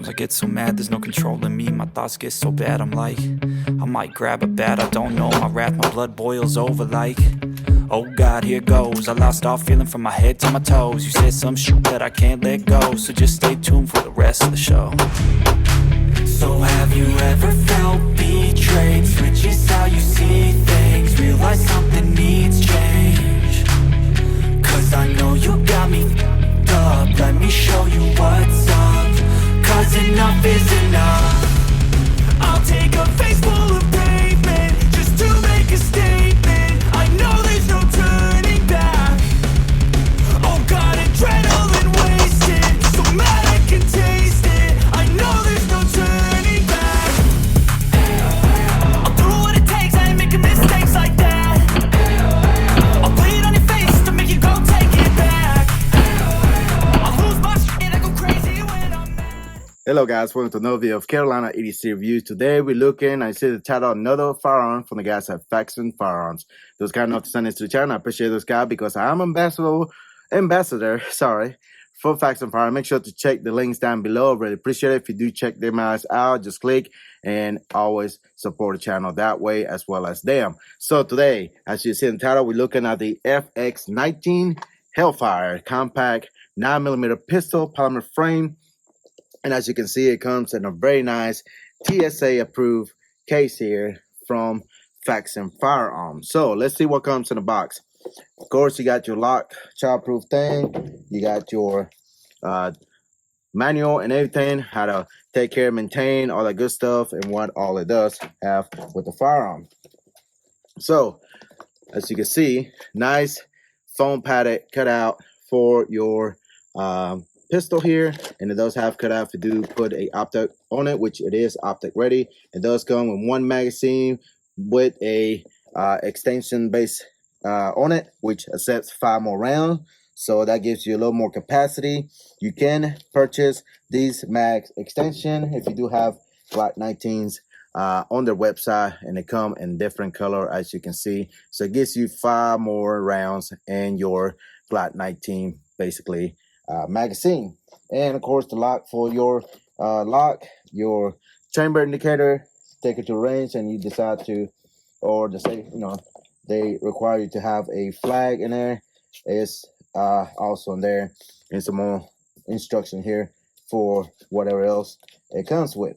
Sometimes I get so mad, there's no controlling me. My thoughts get so bad, I'm like, I might grab a bat, I don't know. My wrath, my blood boils over like, oh God, here goes. I lost all feeling from my head to my toes. You said some shit that I can't let go, so just stay tuned for the rest of the show. So have you ever felt betrayed? Switches how you see things, realize something needs change. Cause I know you got me f***ed up, let me show you what's up. Cause enough is enough. I'll take a face full of pavement just to make a statement. I know there's no turning back. Oh God, adrenaline wasted, so mad I can taste it. I know there's no turning back. I'll do what it takes, I ain't making mistakes like that. I'll play it on your face to make you go take it back. I'll lose my shit, I go crazy when I'm mad. Hello guys, welcome to another video of Carolina EDC Reviews. Today we're looking, I see the title, another firearm from the guys at Faxon Firearms. Those kind enough to send this to the channel. I appreciate those guys because I am ambassador, for Faxon Firearms. Make sure to check the links down below. Really appreciate it. If you do check them out, just click and always support the channel that way as well as them. So today, as you see in the title, we're looking at the FX-19 Hellfire compact 9mm pistol polymer frame. And as you can see, it comes in a very nice TSA approved case here from Faxon Firearms. So let's see what comes in the box. Of course, you got your lock childproof thing. You got your manual and everything, how to take care, maintain, all that good stuff, and what all it does have with the firearm. So as you can see, nice foam padded cutout for your pistol here, and it does have cutout if you do put a optic on it, which it is optic ready. It does come with one magazine with a extension base on it, which accepts 5 more rounds, so that gives you a little more capacity. You can purchase these mag extension if you do have GLOCK 19s on their website, and they come in different color as you can see, so it gives you 5 more rounds in your GLOCK 19 basically magazine. And of course the lock for your lock, your chamber indicator, take it to range and you decide to, or to say, you know, they require you to have a flag in there. It's also in there, and some more instruction here for whatever else it comes with.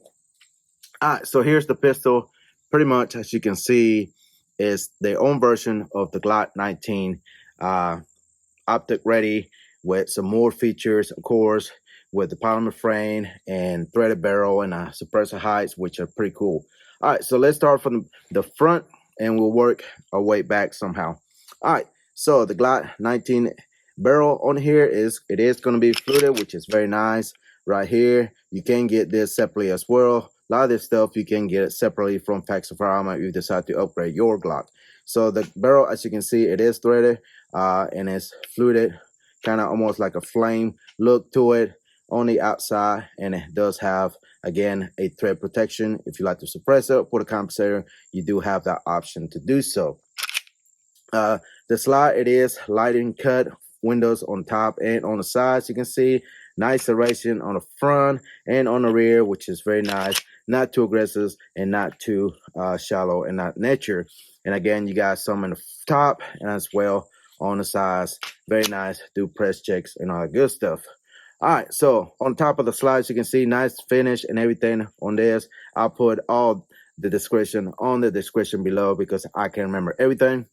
Alright, so here's the pistol. Pretty much as you can see is their own version of the GLOCK 19 optic ready, with some more features, of course, with the polymer frame and threaded barrel and suppressor heights, which are pretty cool. All right, so let's start from the front and we'll work our way back somehow. All right, so the GLOCK 19 barrel on here is going to be fluted, which is very nice. Right here, you can get this separately as well. A lot of this stuff you can get it separately from Faxon Firearms if you decide to upgrade your Glock. So the barrel, as you can see, it is threaded and it's fluted, kind of almost like a flame look to it on the outside, and it does have again a thread protection. If you like to suppress it, put a compensator, you do have that option to do so. The slide, it is lighting cut windows on top and on the sides. You can see nice serration on the front and on the rear, which is very nice, not too aggressive and not too shallow and not nature. And again, you got some in the top and as well on the sides. Very nice. Do press checks and all that good stuff. All right, so on top of the slides, you can see nice finish and everything on this. I'll put all the description on the description below because I can't remember everything.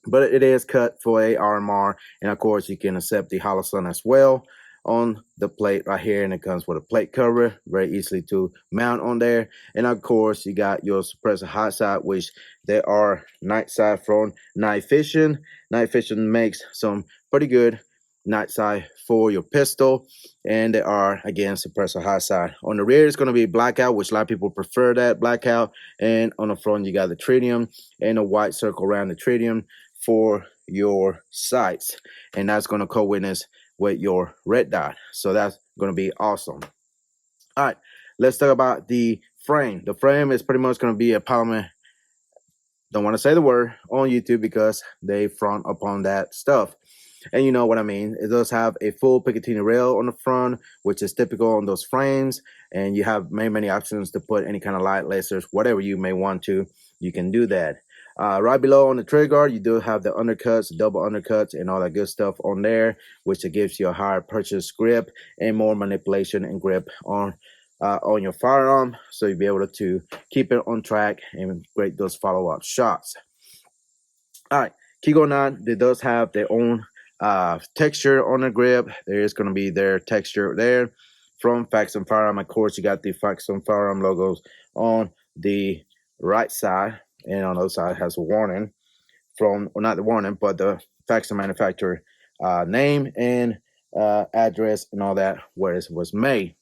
But it is cut for a RMR, and of course you can accept the Holosun as well on the plate right here, and it comes with a plate cover, very easily to mount on there. And of course you got your suppressor hot side, which they are night side from Night Vision. Night Vision makes some pretty good night side for your pistol, and they are again suppressor hot side. On the rear it's going to be blackout, which a lot of people prefer that blackout, and on the front you got the tritium and a white circle around the tritium for your sights, and that's going to co-witness with your red dot, so that's going to be awesome. All right, let's talk about the frame. The frame is pretty much going to be a polymer, don't want to say the word on YouTube because they frown upon that stuff. And you know what I mean. It does have a full Picatinny rail on the front, which is typical on those frames. And you have many options to put any kind of light, lasers, whatever you may want to. You can do that. Right below on the trigger guard, you do have the undercuts, double undercuts, and all that good stuff on there, which it gives you a higher purchase grip and more manipulation and grip on your firearm, so you'll be able to keep it on track and create those follow-up shots. All right, keep going on. It does have their own texture on the grip. There is going to be their texture there from Faxon Firearm. Of course, you got the Faxon Firearm logos on the right side, and on the other side has a warning from, well, not the warning, but the Faxon manufacturer name and address and all that, where it was made.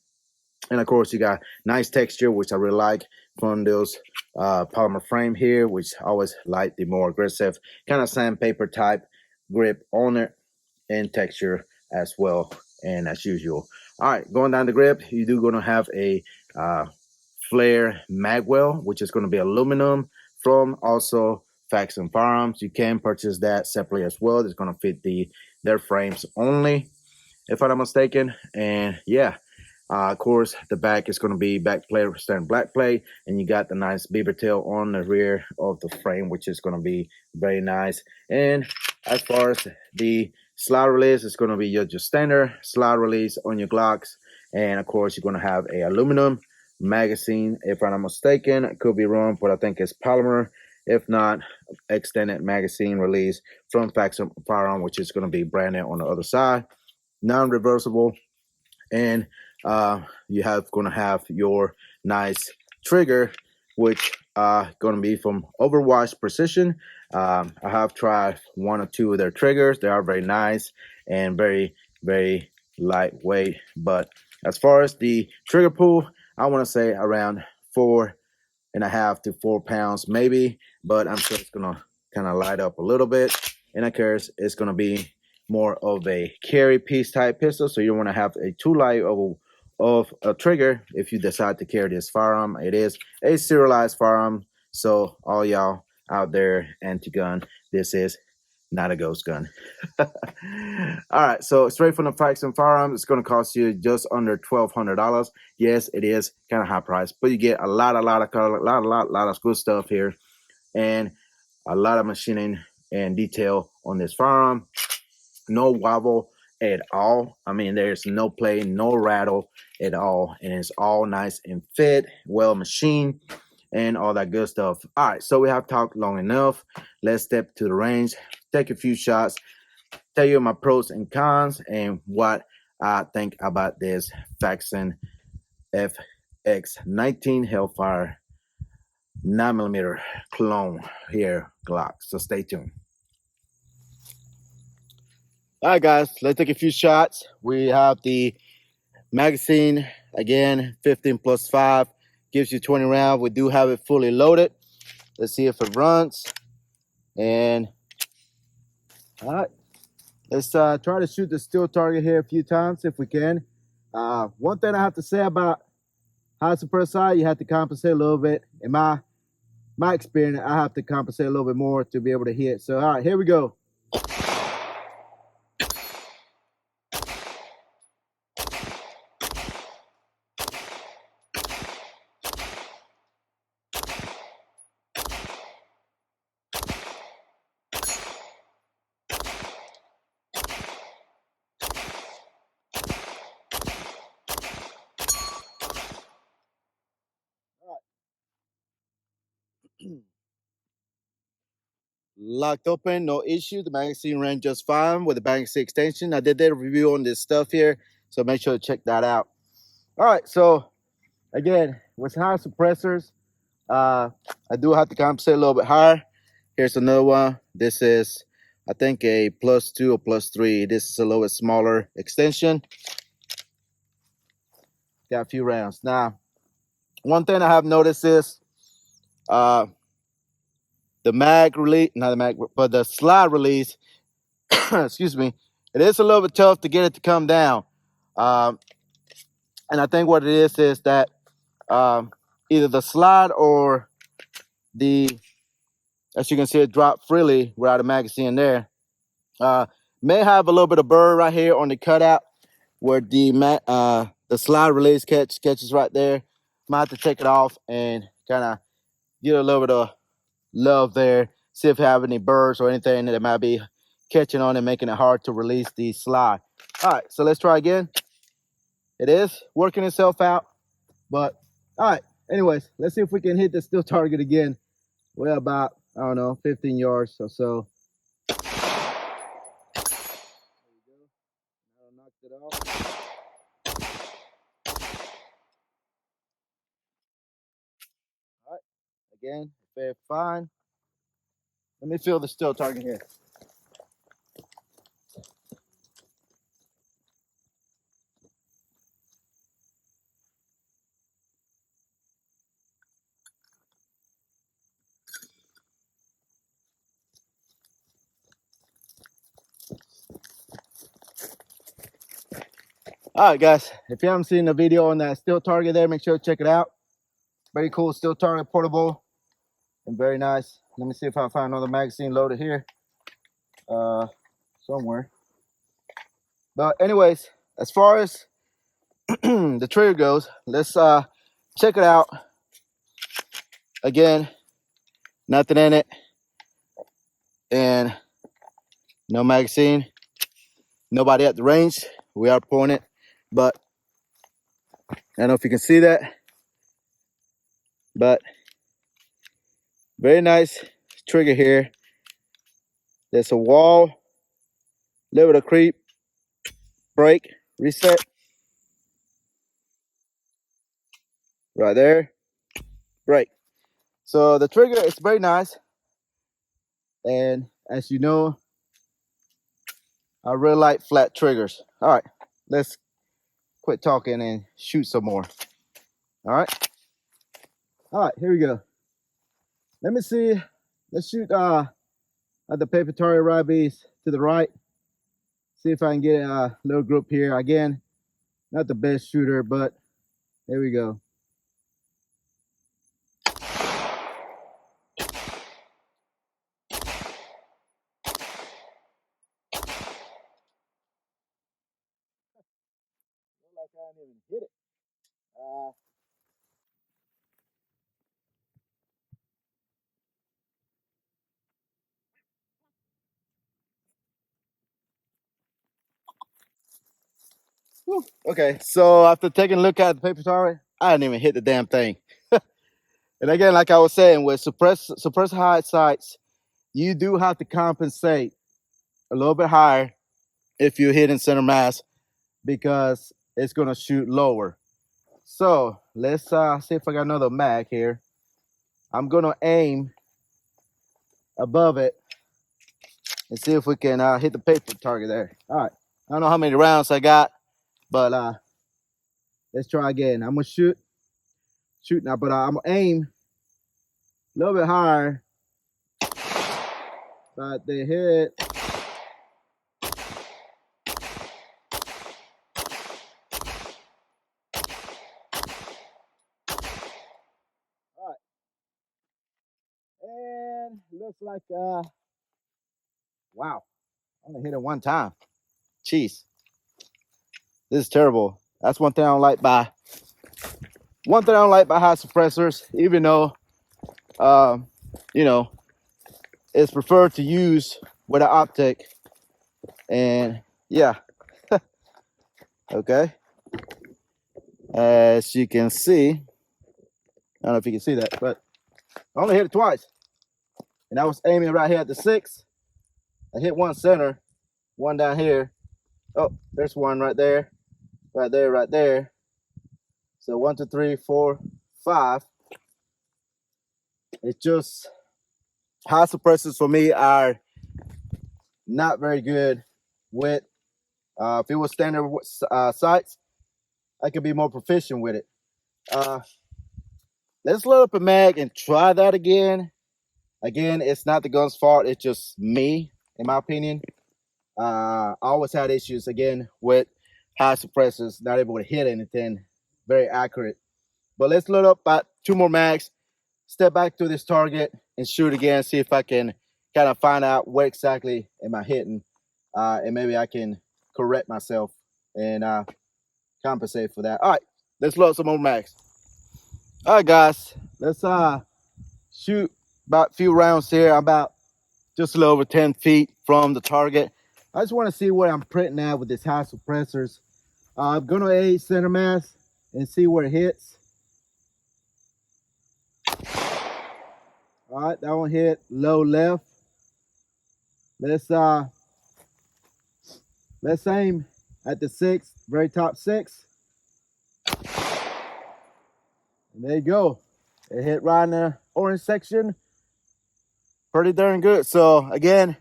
And of course, you got nice texture, which I really like from those polymer frame here, which I always like the more aggressive kind of sandpaper type grip on it and texture as well. And as usual. All right, going down the grip, you do going to have a flare Magwell, which is going to be aluminum from also Faxon Firearms. You can purchase that separately as well. It's going to fit their frames only, if I'm not mistaken. And yeah. Of course, the back is going to be back plate, standard black plate, and you got the nice beaver tail on the rear of the frame, which is going to be very nice. And as far as the slide release, it's going to be your standard slide release on your Glocks. And of course, you're going to have a aluminum magazine, if I'm not mistaken. It could be wrong, but I think it's polymer. If not, extended magazine release from Faxon Firearm, which is going to be branded on the other side, non-reversible. And you have going to have your nice trigger, which going to be from Overwatch Precision. I have tried one or two of their triggers. They are very nice and very lightweight. But as far as the trigger pull, I want to say around 4.5 to 4 pounds maybe. But I'm sure it's going to kind of light up a little bit. And of course, it's going to be more of a carry piece type pistol, so you want to have a too light of a trigger if you decide to carry this firearm. It is a serialized firearm, so all y'all out there anti-gun, this is not a ghost gun. All right, so straight from the Faxon Firearm, it's going to cost you just under $1,200. Yes, it is kind of high price, but you get a lot of color, a lot of good stuff here, and a lot of machining and detail on this firearm. No wobble at all. I mean, there's no play, no rattle at all. And it's all nice and fit, well machined, and all that good stuff. All right, so we have talked long enough. Let's step to the range, take a few shots, tell you my pros and cons, and what I think about this Faxon FX-19 Hellfire 9mm clone here, Glock. So stay tuned. All right, guys, let's take a few shots. We have the magazine, again, 15 plus 5, gives you 20 rounds. We do have it fully loaded. Let's see if it runs. And, all right, let's try to shoot the steel target here a few times if we can. One thing I have to say about high suppressed side, you have to compensate a little bit. In my experience, I have to compensate a little bit more to be able to hit. So, all right, here we go. Locked open, no issue. The magazine ran just fine with the magazine extension. I did a review on this stuff here, so make sure to check that out. All right, so again, with high suppressors, I do have to compensate a little bit higher. Here's another one. This is, I think, a +2 or +3. This is a little bit smaller extension. Got a few rounds. Now, one thing I have noticed is the mag release, not the mag, but the slide release, excuse me, it is a little bit tough to get it to come down. And I think what it is that either the slide or as you can see, it dropped freely without a magazine there. May have a little bit of burr right here on the cutout where the slide release catches right there. Might have to take it off and kind of get a little bit of love there. See if I have any burrs or anything that might be catching on and making it hard to release the slide. All right, so let's try again. It is working itself out, but all right. Anyways, let's see if we can hit the steel target again. We're about, I don't know, 15 yards or so. There you go. Now I knocked it off. All right, again, very fine. Let me feel the steel target here. All right, guys, if you haven't seen the video on that steel target there, make sure to check it out. Very cool steel target, portable, and very nice. Let me see if I find another magazine loaded here somewhere. But anyways, as far as the trigger goes, let's check it out. Again, nothing in it, and no magazine, nobody at the range. We are pointing, but I don't know if you can see that, but very nice trigger here. There's a wall, little bit of creep, break, reset, right there, break. So the trigger is very nice, and as you know, I really like flat triggers. All right, let's quit talking and shoot some more. All right, here we go. Let me see. Let's shoot at the paper target right base to the right. See if I can get a little group here. Again, not the best shooter, but there we go. Like I didn't even hit it. Okay, so after taking a look at the paper target, I didn't even hit the damn thing. And again, like I was saying, with suppress high sights, you do have to compensate a little bit higher if you're hitting center mass because it's gonna shoot lower. So let's see if I got another mag here. I'm gonna aim above it and see if we can hit the paper target there. All right, I don't know how many rounds I got, but let's try again. I'm gonna shoot now, but I'm gonna aim a little bit higher, but they hit. All right, and looks like wow, I only hit it one time. Jeez, this is terrible. That's one thing I don't like by high suppressors, even though you know, it's preferred to use with an optic. And yeah, okay. As you can see, I don't know if you can see that, but I only hit it twice. And I was aiming right here at the 6. I hit one center, one down here. Oh, there's one right there, right there, right there. So 1, 2, 3, 4, 5. It's just high suppressors for me are not very good with. If it was standard sights, I could be more proficient with it. Let's load up a mag and try that again. Again, it's not the gun's fault. It's just me, in my opinion. I always had issues, again, with high suppressors, not able to hit anything very accurate. But let's load up about 2 more mags, step back to this target, and shoot again, see if I can kind of find out what exactly am I hitting. and maybe I can correct myself and compensate for that. All right, let's load some more mags. All right, guys, let's shoot about a few rounds here. I'm about just a little over 10 feet from the target. I just want to see what I'm printing at with these high suppressors. I'm gonna aid center mass and see where it hits. All right, that one hit low left. Let's aim at the 6, very top 6. And there you go. It hit right in the orange section. Pretty darn good. So again,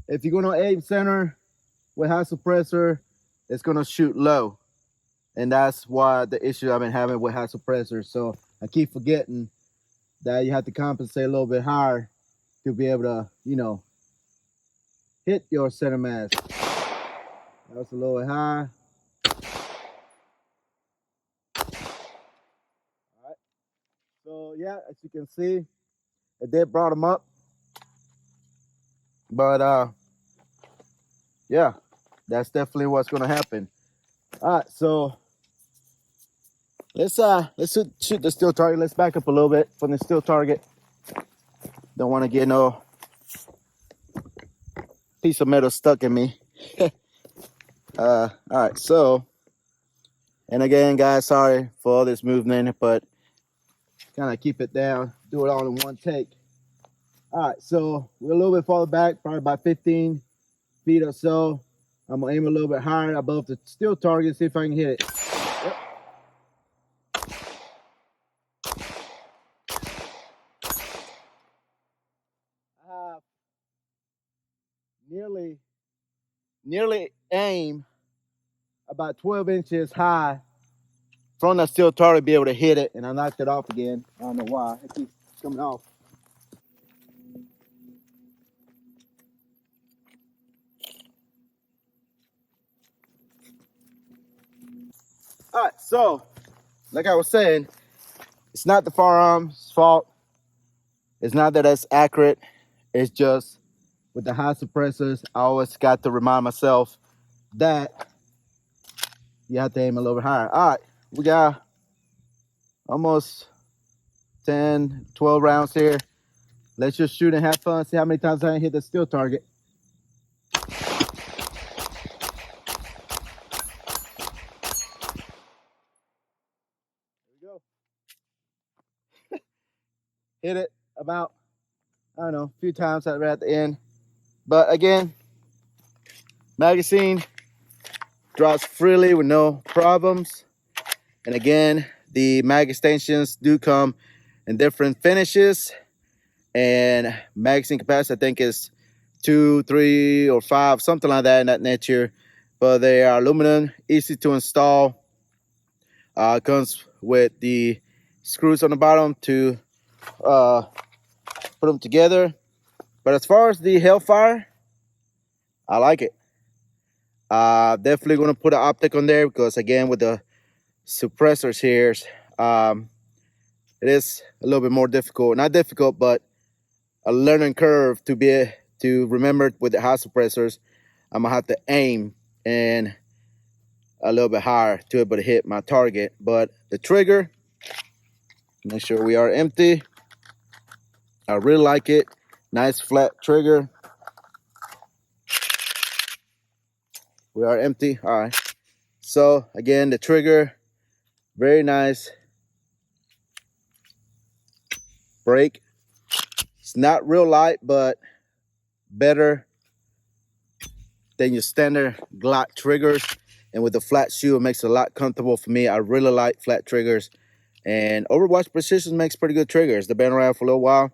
if you're gonna aim center with high suppressor, it's gonna shoot low. And that's why the issue I've been having with high suppressors. So I keep forgetting that you have to compensate a little bit higher to be able to, you know, hit your center mass. That was a little bit high. All right. So yeah, as you can see, it did brought them up. But yeah, that's definitely what's gonna happen. All right, so let's shoot the steel target. Let's back up a little bit from the steel target. Don't want to get no piece of metal stuck in me. All right, so, and again, guys, sorry for all this movement, but kind of keep it down, do it all in one take. All right, so we're a little bit farther back, probably about 15 feet or so. I'm gonna aim a little bit higher above the steel target, see if I can hit it. Yep. I have nearly aim about 12 inches high from that steel target to be able to hit it, and I knocked it off again. I don't know why. It keeps coming off. All right, so like I was saying, it's not the firearm's fault. It's not that it's accurate. It's just with the high suppressors, I always got to remind myself that you have to aim a little bit higher. All right, we got almost 10, 12 rounds here. Let's just shoot and have fun. See how many times I can hit the steel target. There we go. Hit it about, I don't know, a few times right at the end. But again, magazine drops freely with no problems. And again, the mag extensions do come in different finishes. And magazine capacity, I think, is 2, 3, or 5, something like that in that nature. But they are aluminum, easy to install. Comes with the screws on the bottom to put them together. But as far as the Hellfire, I like it. Definitely going to put an Optic on there because, again, with the suppressors here, it is a little bit more difficult. Not difficult, but a learning curve to remember with the high suppressors. I'm gonna have to aim and a little bit higher to be able to hit my target. But the trigger, make sure we are empty. I really like it. Nice flat trigger. We are empty. All right. So again, the trigger, very nice. Break. It's not real light, but better than your standard GLOCK triggers. And with the flat shoe, it makes it a lot comfortable for me. I really like flat triggers. And Overwatch Precision makes pretty good triggers. They've been around for a little while.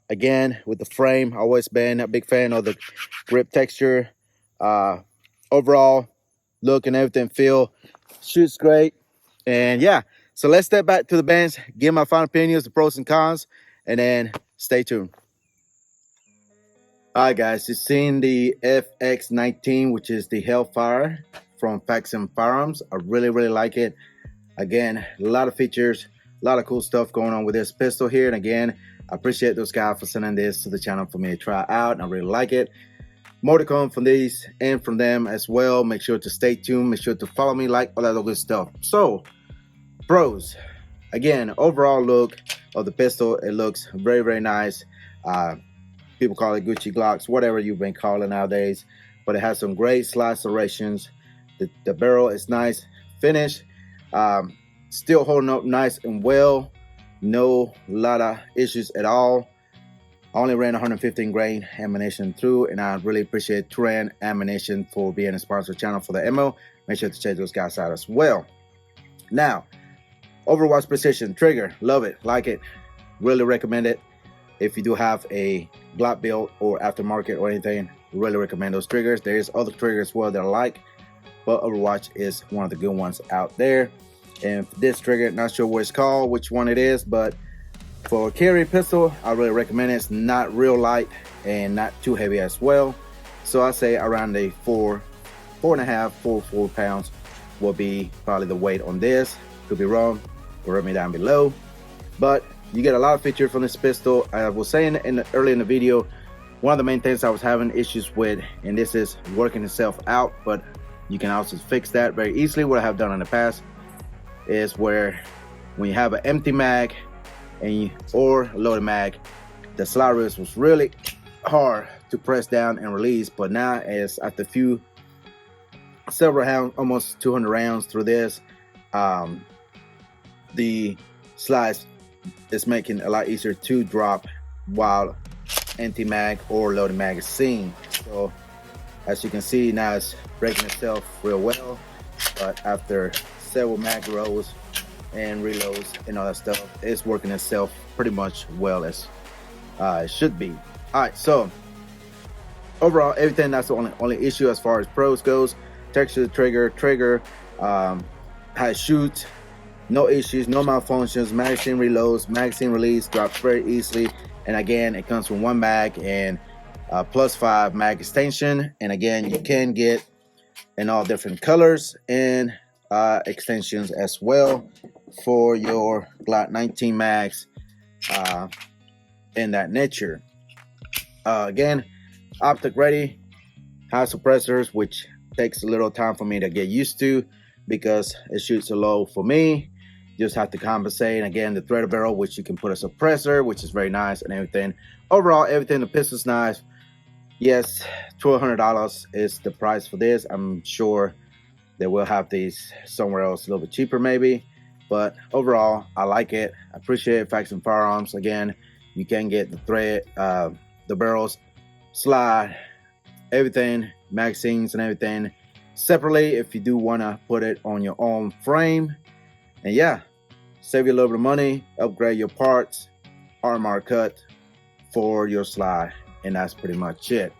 Again, with the frame, I've always been a big fan of the grip texture. Overall look and everything, feel, shoots great. And yeah, so let's step back to the bench, give my final opinions, the pros and cons, and then stay tuned. All right, guys, you've seen the FX-19, which is the Hellfire from Faxon Firearms. I really like it. Again, a lot of features, a lot of cool stuff going on with this pistol here. And again, I appreciate those guys for sending this to the channel for me to try out, and I really like it. more to come from these and from them as well. Make sure to stay tuned. Make sure to follow me, like all that good stuff. So, pros. Again, overall look of the pistol, it looks very, very nice. People call it Gucci Glocks, whatever you've been calling nowadays. But it has some great slide serrations. The barrel is nice, finished. Still holding up nice and well. No lot of issues at all. I only ran 115 grain ammunition through, and I really appreciate Turan Ammunition for being a sponsored channel for the ammo. Make sure to check those guys out as well. Now, Overwatch Precision trigger, love it, like it, really recommend it. If you do have a Glock build or aftermarket or anything, really recommend those triggers. There's other triggers as well that I like, but Overwatch is one of the good ones out there. And this trigger, not sure what it's called, which one it is, but for a carry pistol, I really recommend it. It's not real light and not too heavy as well. So I say around a 4 pounds will be probably the weight on this. Could be wrong, write me down below. But you get a lot of features from this pistol. I was saying early in the video, one of the main things I was having issues with, and this is working itself out, but you can also fix that very easily. What I have done in the past is where when you have an empty mag or a loaded mag, the slide wrist was really hard to press down and release. But now, as after several rounds, almost 200 rounds through this, the slides is making it a lot easier to drop while empty mag or loaded magazine. So as you can see, now it's breaking itself real well, but after several mag rolls and reloads and all that stuff, it's working itself pretty much well as it should be. All right, so overall, everything, that's the only issue as far as pros goes. Texture of the trigger, how it shoots, no issues, no malfunctions. Magazine reloads, magazine release drops very easily, and again, it comes from one mag and +5 mag extension. And again, you can get in all different colors and extensions as well for your Glock 19 mags in that nature. Again, Optic ready, high suppressors, which takes a little time for me to get used to because it shoots so low for me. Just have to compensate. And again, the threaded barrel, which you can put a suppressor, which is very nice, and everything. Overall, everything, the pistol's nice. Yes, $1,200 is the price for this. I'm sure they will have these somewhere else a little bit cheaper maybe, but overall, I like it. I appreciate Faxon Firearms. Again, you can get the thread, the barrels, slide, everything, magazines and everything separately if you do want to put it on your own frame. And yeah, save you a little bit of money, upgrade your parts, RMR cut for your slide, and that's pretty much it.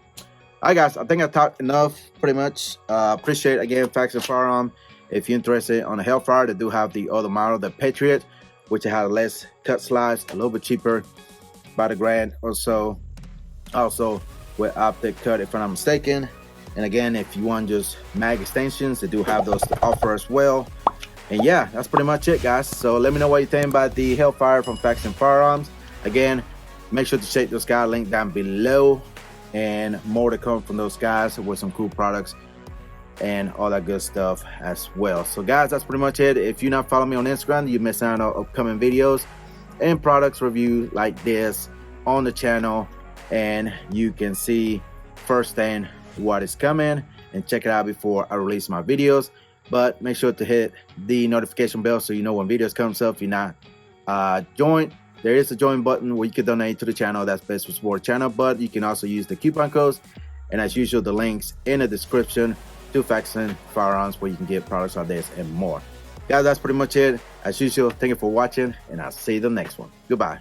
All right, guys, I think I talked enough pretty much. Appreciate, again, Faxon Firearm. If you're interested on the Hellfire, they do have the other model, the Patriot, which has less cut slides, a little bit cheaper, about $1,000 or so. Also with Optic cut, if I'm not mistaken. And again, if you want just mag extensions, they do have those to offer as well. And yeah, that's pretty much it, guys. So let me know what you think about the Hellfire from Faxon Firearms. Again, make sure to check those guys, link down below, and more to come from those guys with some cool products and all that good stuff as well. So guys, that's pretty much it. If you're not following me on Instagram, you miss out on upcoming videos and products review like this on the channel, and you can see firsthand what is coming and check it out before I release my videos. But make sure to hit the notification bell so you know when videos comes up. If you're not joined, there is a join button where you can donate to the channel. That's best for support channel, but you can also use the coupon codes, and as usual, the links in the description to Faxon Firearms where you can get products like this and more. Guys, that's pretty much it. As usual, thank you for watching, and I'll see you in the next one. Goodbye.